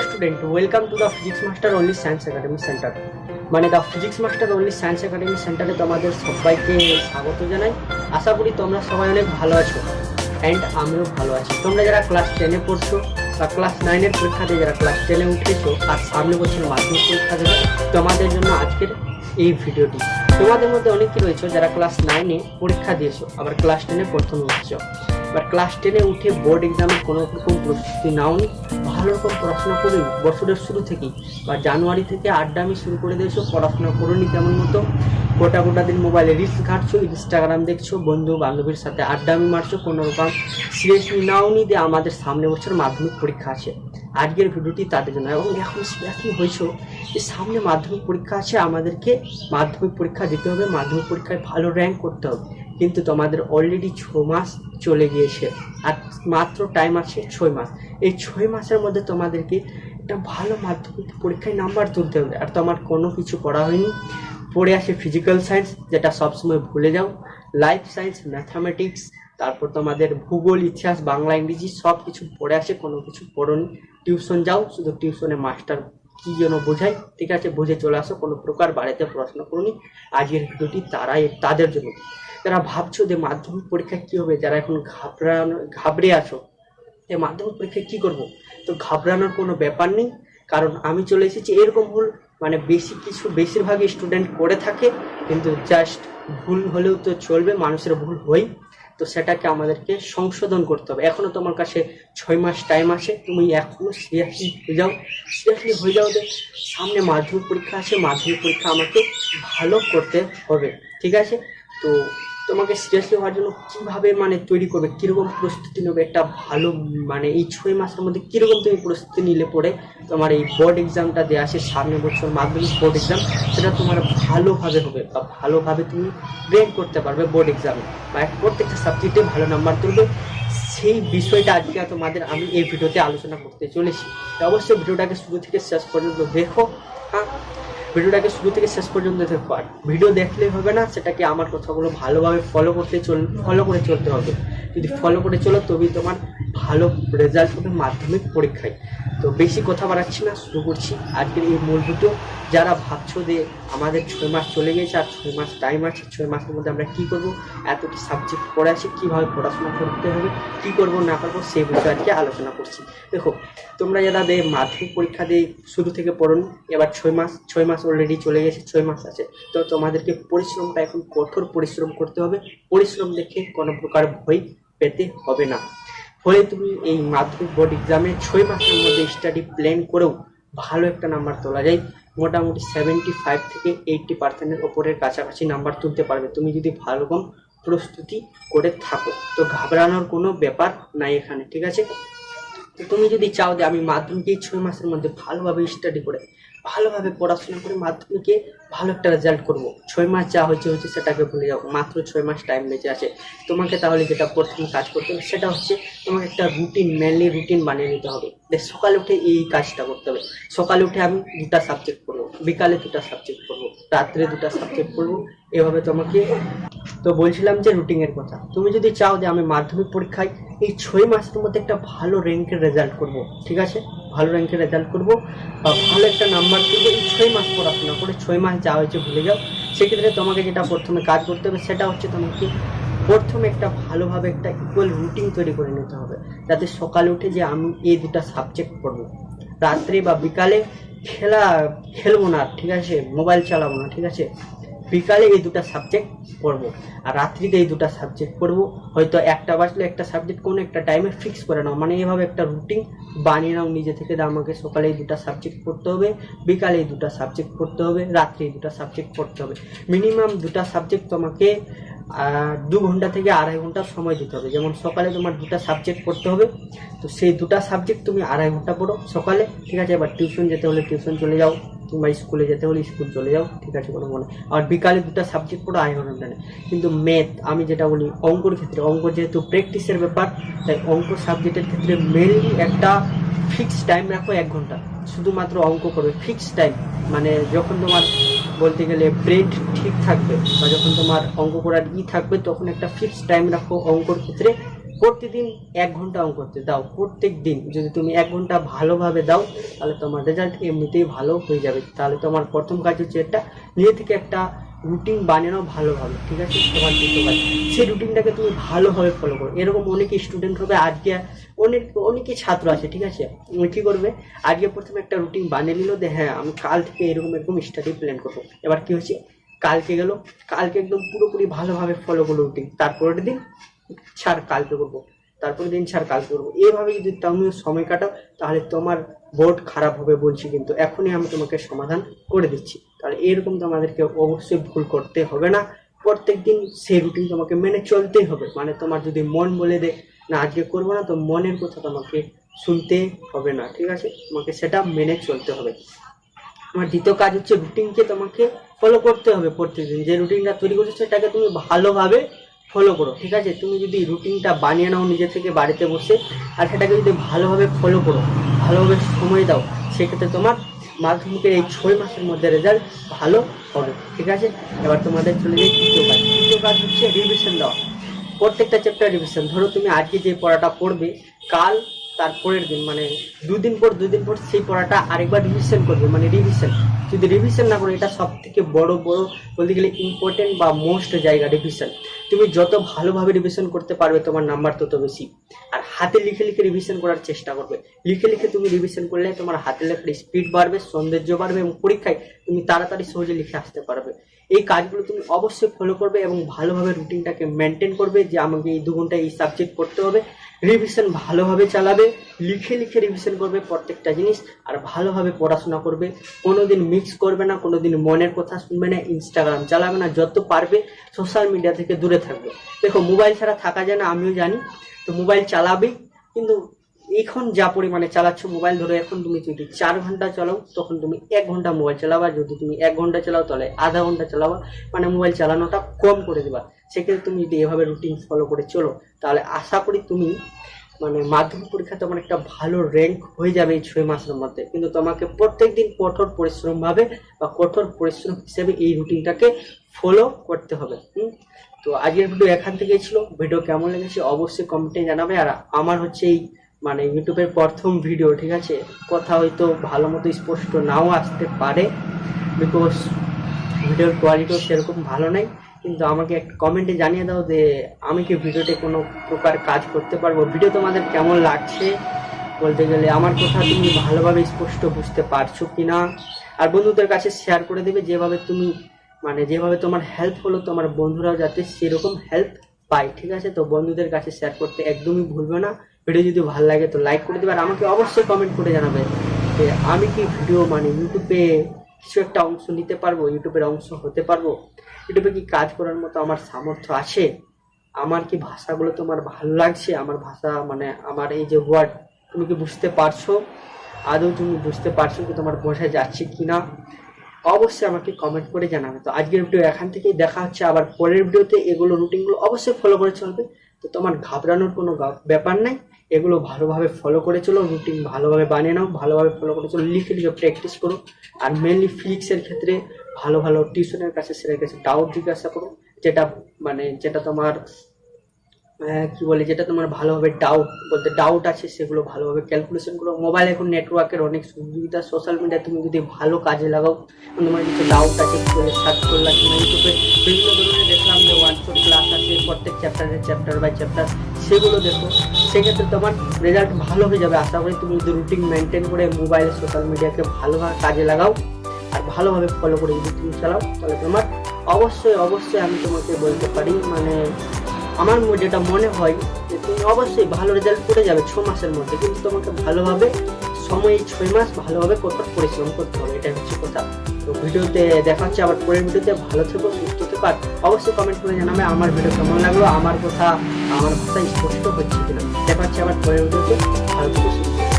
student, welcome to the Physics Master Only Science Academy Center. মানে the physics master only science academy সেন্টারে তোমাদের সবাইকে স্বাগত জানাই। আশা করি তোমরা সবাই অনেক ভালো আছো অ্যান্ড আমিও ভালো আছি। তোমরা যারা ক্লাস 10-এ পড়ছো বা ক্লাস 9-এর পরীক্ষাতে যারা ক্লাস 10-এ উঠেছো আর সামনে বছর মাধ্যমিক পরীক্ষা দেবে, তোমাদের জন্য আজকের এই ভিডিওটি। তোমাদের মধ্যে অনেকে রয়েছে যারা ক্লাস 9-এ পরীক্ষা দিয়েছো, আবার ক্লাস 10-এ প্রথম উঠছো, এবার ক্লাস 10-এ উঠে বোর্ড এক্সামের কোনো রকম প্রস্তুতি নাওনি, ভালো রকম পড়াশোনা করে বছরের শুরু থেকেই বা জানুয়ারি থেকে আড্ডামি শুরু করে দিয়েছো, পড়াশোনা করোনি তেমন মতো, গোটা দিন মোবাইলে রিলস ঘাটছো, ইনস্টাগ্রাম দেখছো, বন্ধু বান্ধবীর সাথে আড্ডামি মারছো, কোনো রকম সিরিয়াসলি নাওনি যে আমাদের সামনে বছর মাধ্যমিক পরীক্ষা আছে। আজকের ভিডিওটি তাদের জন্য। এবং এখন সিরিয়াসলি হয়েছো যে সামনে মাধ্যমিক পরীক্ষা আছে, আমাদেরকে মাধ্যমিক পরীক্ষা দিতে হবে, মাধ্যমিক পরীক্ষায় ভালো র্যাঙ্ক করতে হবে, কিন্তু তোমাদের অলরেডি 6 মাস চলে গিয়েছে আর মাত্র টাইম আছে 6 মাস। এই 6 মাসের মধ্যে তোমাদেরকে একটা ভালো মাধ্যমিক পরীক্ষায় নাম্বার তুলতে হবে। আর তোমার কোনো কিছু পড়া হয়নি, পড়ে আসে ফিজিক্যাল সায়েন্স যেটা সবসময় ভুলে যাও, লাইফ সায়েন্স, ম্যাথামেটিক্স, তারপর তোমাদের ভূগোল, ইতিহাস, বাংলা, ইংরেজি সব কিছু পড়ে আসে, কোনো কিছু পড়োনি। টিউশন যাও, শুধু টিউশনে মাস্টার কী যেন বোঝায়, ঠিক আছে, বুঝে চলে আসো, কোনো প্রকার বাড়িতে পড়াশোনা করুনি। আজকের ভিডিওটি তাদের জন্য যারা ভাবছো যে মাধ্যমিক পরীক্ষায় কী হবে, যারা এখন ঘাবড়ে আছো যে মাধ্যমিক পরীক্ষায় কী করবো, তো ঘাবড়ানোর কোনো ব্যাপার নেই, কারণ আমি চলে এসেছি। এরকম ভুল মানে বেশিরভাগই স্টুডেন্ট করে থাকে, কিন্তু জাস্ট ভুল হলেও তো চলবে, মানুষের ভুল হয়, তো সেটাকে আমাদেরকে সংশোধন করতে হবে। এখনও তোমার কাছে 6 মাস টাইম আছে, তুমি এখনও সিরিয়াসলি হয়ে যাও যে সামনে মাধ্যমিক পরীক্ষা আছে, মাধ্যমিক পরীক্ষা আমাকে ভালো করতে হবে, ঠিক আছে। তো তোমাকে সিরিয়াসলি হওয়ার জন্য কীভাবে মানে তৈরি করবে, কীরকম প্রস্তুতি নেবে, একটা ভালো মানে এই 6 মাসের মধ্যে কীরকম তুমি প্রস্তুতি নিলে পরে তোমার এই বোর্ড এক্সামটা দেওয়া আসে সামনে বছর মাধ্যমিক বোর্ড এক্সাম, সেটা তোমার ভালোভাবে হবে বা ভালোভাবে তুমি ব্রেক করতে পারবে বোর্ড এক্সামে, বা প্রত্যেকটা সাবজেক্টে ভালো নাম্বার তুলবে। সেই বিষয়টা আজকে তোমাদের আমি এই ভিডিওতে আলোচনা করতে চলেছি। তো অবশ্যই ভিডিওটাকে শুরু থেকে শেষ পর্যন্ত দেখো। হ্যাঁ, ভিডিওটাকে শুরু থেকে শেষ পর্যন্ত দেখো। আর ভিডিও দেখলেই হবে না, সেটাকে আমার কথাগুলো ভালোভাবে ফলো করে চলতে হবে। যদি ফলো করে চলো তবেই তোমার ভালো রেজাল্ট হবে মাধ্যমিক পরীক্ষায়। তো বেশি কথা বাড়াচ্ছি না, শুরু করছি আজকের এই মূল ভিডিও। যারা ভাবছো যে আমাদের 6 মাস চলে গেছে আর 6 মাস টাইম আছে, 6 মাসের মধ্যে আমরা কী করবো, এতটি সাবজেক্ট পড়ে আছে, কীভাবে পড়াশোনা করতে হবে, কী করবো না করবো, সেই বিষয়ে আজকে আলোচনা করছি। দেখো, তোমরা যারা মাধ্যমিক পরীক্ষা দিয়ে শুরু থেকে পড়োনি, এবার 6 মাস অলরেডি চলে গেছে, 6 মাস আছে, তো তোমাদেরকে পরিশ্রমটা এখন কঠোর পরিশ্রম করতে হবে। পরিশ্রম দেখে কোনো প্রকার ভয় পেতে হবে না। ফলে তুমি এই মাধ্যমিক বোর্ড এক্সামে 6 মাসের মধ্যে স্টাডি প্ল্যান করেও ভালো একটা নাম্বার তোলা যায়। মোটামুটি 75 থেকে 80% ওপরের কাছাকাছি নাম্বার তুলতে পারবে তুমি যদি ভালো রকম প্রস্তুতি করে থাকো। তো ঘাবড়ানোর কোনো ব্যাপার নাই এখানে, ঠিক আছে। তো তুমি যদি চাও যে আমি মাধ্যমিক এই 6 মাসের মধ্যে ভালোভাবে স্টাডি করে ভালোভাবে পড়াশোনা করে মাধ্যমিকে ভালো একটা রেজাল্ট করবো, 6 মাস যা হচ্ছে সেটাকে ভুলে যাও, মাত্র 6 মাস টাইম বেঁচে আছে তোমাকে, তাহলে যেটা প্রথম কাজ করতে হবে সেটা হচ্ছে তোমাকে একটা মেনলি রুটিন বানিয়ে নিতে হবে। সকালে উঠে এই কাজটা করতে হবে। সকালে উঠে আমি 2টা সাবজেক্ট পড়বো, বিকালে 2টা সাবজেক্ট পড়বো, রাত্রে 2টা সাবজেক্ট পড়বো, এভাবে তোমাকে। তো বলছিলাম যে রুটিনের কথা, তুমি যদি চাও যে আমি মাধ্যমিক পরীক্ষায় এই 6 মাসের মধ্যে একটা ভালো র্যাঙ্কের রেজাল্ট করব, ঠিক আছে, ভালো র্যাঙ্কের রেজাল্ট করব বা ভালো একটা নাম্বার তুলবো, এই 6 মাস পড়াশোনা করে 6 মাস যা হয়েছে ভুলে যাও। সেক্ষেত্রে তোমাকে যেটা প্রথমে কাজ করতে হবে সেটা হচ্ছে তোমাকে প্রথমে একটা ভালোভাবে একটা ইকুয়াল রুটিন তৈরি করে নিতে হবে, যাতে সকালে উঠে যে আমি এই 2টা সাবজেক্ট পড়বো, রাত্রে বা বিকালে খেলবো না, ঠিক আছে, মোবাইল চালাবো না, ঠিক আছে, বিকালে এই 2টা সাবজেক্ট পড়বো আর রাত্রিতে এই 2টা সাবজেক্ট পড়বো। হয়তো একটা বাজলে একটা সাবজেক্ট কোনো একটা টাইমে ফিক্স করে নাও, মানে এইভাবে একটা রুটিন বানিয়ে নাও নিজে থেকে, আমাকে সকালে এই 2টা সাবজেক্ট পড়তে হবে, বিকালে এই 2টা সাবজেক্ট পড়তে হবে, রাত্রে এই 2টা সাবজেক্ট পড়তে হবে। মিনিমাম 2টা সাবজেক্ট তোমাকে 2 ঘন্টা থেকে 2.5 ঘন্টা সময় দিতে হবে। যেমন সকালে তোমার 2টা সাবজেক্ট পড়তে হবে, তো সেই 2টা সাবজেক্ট তুমি 2.5 ঘন্টা পড়ো সকালে, ঠিক আছে। এবার টিউশন যেতে হলে টিউশন চলে যাও, কিংবা স্কুলে যেতে হলে স্কুল চলে যাও, ঠিক আছে, কোনো মনে। আর বিকালে 2টা সাবজেক্ট পড়ো 2.5 ঘন্টা নেই। কিন্তু ম্যাথ, আমি যেটা বলি অঙ্কর ক্ষেত্রে, অঙ্ক যেহেতু প্র্যাকটিসের ব্যাপার, তাই অঙ্ক সাবজেক্টের ক্ষেত্রে মেনলি একটা ফিক্সড টাইম রাখো, 1 ঘন্টা শুধুমাত্র অঙ্ক করবে, ফিক্সড টাইম। মানে যখন তোমার বলতে গেলে ব্রেন ঠিক থাকবে বা যখন তোমার অঙ্ক করার থাকবে, তখন একটা ফিক্সড টাইম রাখো অঙ্কর ক্ষেত্রে, প্রতিদিন 1 ঘন্টা অঙ্ক করতে দাও। প্রত্যেক দিন যদি তুমি 1 ঘন্টা ভালোভাবে দাও তাহলে তোমার রেজাল্ট এমনিতেই ভালো হয়ে যাবে। তাহলে তোমার প্রথম কাজ হচ্ছে একটা নিজে থেকে একটা রুটিন বানিয়ে নাও ভালোভাবে, ঠিক আছে? তোমার দ্বিতীয় কাজ, সেই রুটিনটাকে তুমি ভালোভাবে ফলো করো। এরকম অনেকে স্টুডেন্ট হবে, আজকে অনেকে ছাত্র আছে, ঠিক আছে? কি করবে, আজকে প্রথমে একটা রুটিন বানিয়ে নিল যে হ্যাঁ আমি কাল থেকে এরকম স্টাডি প্ল্যান করবো। এবার কি হচ্ছে, কালকে গেল, কালকে একদম পুরোপুরি ভালোভাবে ফলো করলো রুটিন, তারপরের দিন ছাড় কালকে করবো, তারপরের দিন ছাড় কালকে করবো। এইভাবে যদি তুমি সময় কাটাও তাহলে তোমার বোর্ড খারাপ হবে বলছি, কিন্তু এখনই আমি তোমাকে সমাধান করে দিচ্ছি। তাহলে এরকম তোমাদেরকে অবশ্যই ভুল করতে হবে না। প্রত্যেক দিন সেই রুটিন তোমাকে মেনে চলতেই হবে। মানে তোমার যদি মন বলে দে না আজকে করবো না, তো মনের কথা তোমাকে শুনতে হবে না, ঠিক আছে? তোমাকে সেটা মেনে চলতে হবে। আমার দ্বিতীয় কাজ হচ্ছে রুটিনকে তোমাকে ফলো করতে হবে। প্রত্যেকদিন যে রুটিনটা তৈরি করছো সেটাকে তুমি ভালোভাবে ফলো করো, ঠিক আছে? তুমি যদি রুটিনটা বানিয়ে নাও নিজে থেকে বাড়িতে বসে, আর সেটাকে যদি ভালোভাবে ফলো করো, ভালোভাবে সময় দাও, সেক্ষেত্রে তোমার মাধ্যমিকের এই 6 মাসের মধ্যে রেজাল্ট ভালো হবে, ঠিক আছে? এবার তোমাদের চলে যাই তৃতীয় কাজ। তৃতীয় কাজ হচ্ছে রিভিশন দেওয়া। প্রত্যেকটা চ্যাপ্টার রিভিশন। ধরো তুমি আজকে যে পড়াটা পড়বে, কাল তারপরের দিন মানে দুদিন পর সেই পড়াটা আরেকবার রিভিশন করবে। মানে রিভিশন যদি রিভিশন না করো, এটা সব থেকে বড় বলতে গেলে ইম্পর্টেন্ট বা মোস্ট জায়গা রিভিশন। তুমি যত ভালোভাবে রিভিশন করতে পারবে তোমার নাম্বার তত বেশি। আর হাতে লিখে রিভিশন করার চেষ্টা করবে। লিখে তুমি রিভিশন করলে তোমার হাতে লেখার স্পিড বাড়বে, সৌন্দর্য বাড়বে এবং পরীক্ষায় তুমি তাড়াতাড়ি সহজে লিখে আসতে পারবে। এই কাজগুলো তুমি অবশ্যই ফলো করবে এবং ভালোভাবে রুটিনটাকে মেনটেন করবে যে আমাকে এই 2 ঘন্টা এই সাবজেক্ট পড়তে হবে। রিভিশন ভালোভাবে চালাবে, লিখে রিভিশন করবে প্রত্যেকটা জিনিস, আর ভালোভাবে পড়াশোনা করবে। কোনোদিন মিক্স করবে না, কোনোদিন মনের কথা শুনবে না, ইনস্টাগ্রাম চালাবে না, যত পারবে সোশ্যাল মিডিয়া থেকে দূরে থাকবে। দেখো মোবাইল ছাড়া থাকা যায় না, আমিও জানি, তো মোবাইল চালাবে, কিন্তু এখন যা পরিমাণে চালাচ্ছ মোবাইল, ধরো এখন তুমি যদি 4 ঘন্টা চালাও তখন তুমি 1 ঘন্টা মোবাইল চালাবা। যদি তুমি 1 ঘন্টা চালাও তাহলে আধা ঘন্টা চালাবা, মানে মোবাইল চালানোটা কম করে দেবা। সেক্ষেত্রে তুমি যদি এভাবে রুটিন ফলো করে চলো তাহলে আশা করি তুমি মানে মাধ্যমিক পরীক্ষা তোমার একটা ভালো র্যাঙ্ক হয়ে যাবে এই 6 মাসের মধ্যে। কিন্তু তোমাকে প্রত্যেকদিন কঠোর পরিশ্রম হিসেবে এই রুটিনটাকে ফলো করতে হবে। তো আজকের ভিডিও এখান থেকে ছিল। ভিডিও কেমন লেগেছে অবশ্যই কমেন্টে জানাবে। আর আমার হচ্ছে এই মানে ইউটিউবের প্রথম ভিডিও, ঠিক আছে? কথা হয়তো ভালো মতো স্পষ্ট নাও আসতে পারে, বিকজ ভিডিওর কোয়ালিটিও সেরকম ভালো নেই, কিন্তু আমাকে একটা কমেন্টে জানিয়ে দাও যে আমি কি ভিডিওতে কোনো প্রকার কাজ করতে পারবো। ভিডিও তোমাদের কেমন লাগছে বলতে গেলে আমার কথা তুমি ভালোভাবে স্পষ্ট বুঝতে পারছো কিনা। আর বন্ধুদের কাছে শেয়ার করে দেবে, যেভাবে তুমি মানে যেভাবে তোমার হেল্প হলো তোমার বন্ধুরাও যাতে সেরকম হেল্প পায়, ঠিক আছে? তো বন্ধুদের কাছে শেয়ার করতে একদমই ভুলবে না। ভিডিও যদি ভালো লাগে তো লাইক করে দেবে, আর আমাকে অবশ্যই কমেন্ট করে জানাবে যে আমি কি ভিডিও মানে ইউটিউবে কিছু একটা অংশ নিতে পারবো, ইউটিউবের অংশ হতে পারবো, ইউটিউবে কি কাজ করার মতো আমার সামর্থ্য আছে, আমার কি ভাষাগুলো তোমার ভালো লাগছে, আমার ভাষা মানে আমার এই যে ওয়ার্ড তুমি কি বুঝতে পারছো, আদৌ তুমি বুঝতে পারছো কি, তোমার বোঝা যাচ্ছে কিনা, অবশ্যই আমাকে কমেন্ট করে জানাবে। তো আজকের ভিডিও এখান থেকেই, দেখা হচ্ছে আবার পরের ভিডিওতে। এগুলো রুটিনগুলো অবশ্যই ফলো করে চলবে, তো তোমার ঘাবড়ানোর কোনো ব্যাপার নাই। এগুলো ভালোভাবে ফলো করে চলো, রুটিন ভালোভাবে বানিয়ে নাও, ভালোভাবে ফলো করে চলো, লিখে প্র্যাকটিস করো। আর মেনলি ফিজিক্সের ক্ষেত্রে ভালো টিউশনের কাছে স্যারের কাছে ডাউট জিজ্ঞাসা করো, যেটা তোমার কি বলে, যেটা তোমার ভালোভাবে ডাউট আছে সেগুলো ভালোভাবে ক্যালকুলেশন করো। মোবাইল এখন নেটওয়ার্কের অনেক সুবিধা, সোশ্যাল মিডিয়া তুমি যদি ভালো কাজে লাগাও, তোমার কিছু ডাউট আছে সার্চ করলাম কিনা ইউটিউবে বিভিন্ন ধরনের দেখলাম যে হোয়াটসঅ্যাপ ক্লাস আছে প্রত্যেক চ্যাপ্টার বাই চ্যাপ্টার, সেগুলো দেখো। সেক্ষেত্রে তোমার রেজাল্ট ভালো হয়ে যাবে আশা করি। তুমি যদি রুটিন মেনটেন করে মোবাইল সোশ্যাল মিডিয়াকে ভালোভাবে কাজে লাগাও আর ভালোভাবে ফলো করে যদি তুমি চালাও, তাহলে তোমার অবশ্যই আমি তোমাকে বলতে পারি, মানে আমার যেটা মনে হয় যে তুমি অবশ্যই ভালো রেজাল্ট করে যাবে 6 মাসের মধ্যে। কিন্তু তোমাকে ভালোভাবে সময় 6 মাস ভালোভাবে কঠোর পরিশ্রম করতে হবে, এটা হচ্ছে কথা। তো ভিডিওতে দেখা হচ্ছে আবার পরের ভিডিওতে। ভালো থেকো, সুস্থ থেকো, আর অবশ্যই কমেন্ট করে জানাবে আমার ভিডিও কেমন লাগলো, আমার ভাষা স্পষ্ট হচ্ছে কিনা। দেখা হচ্ছে আবার পরের ভিডিওতে। ভালো থেকো, সুস্থ থেকো।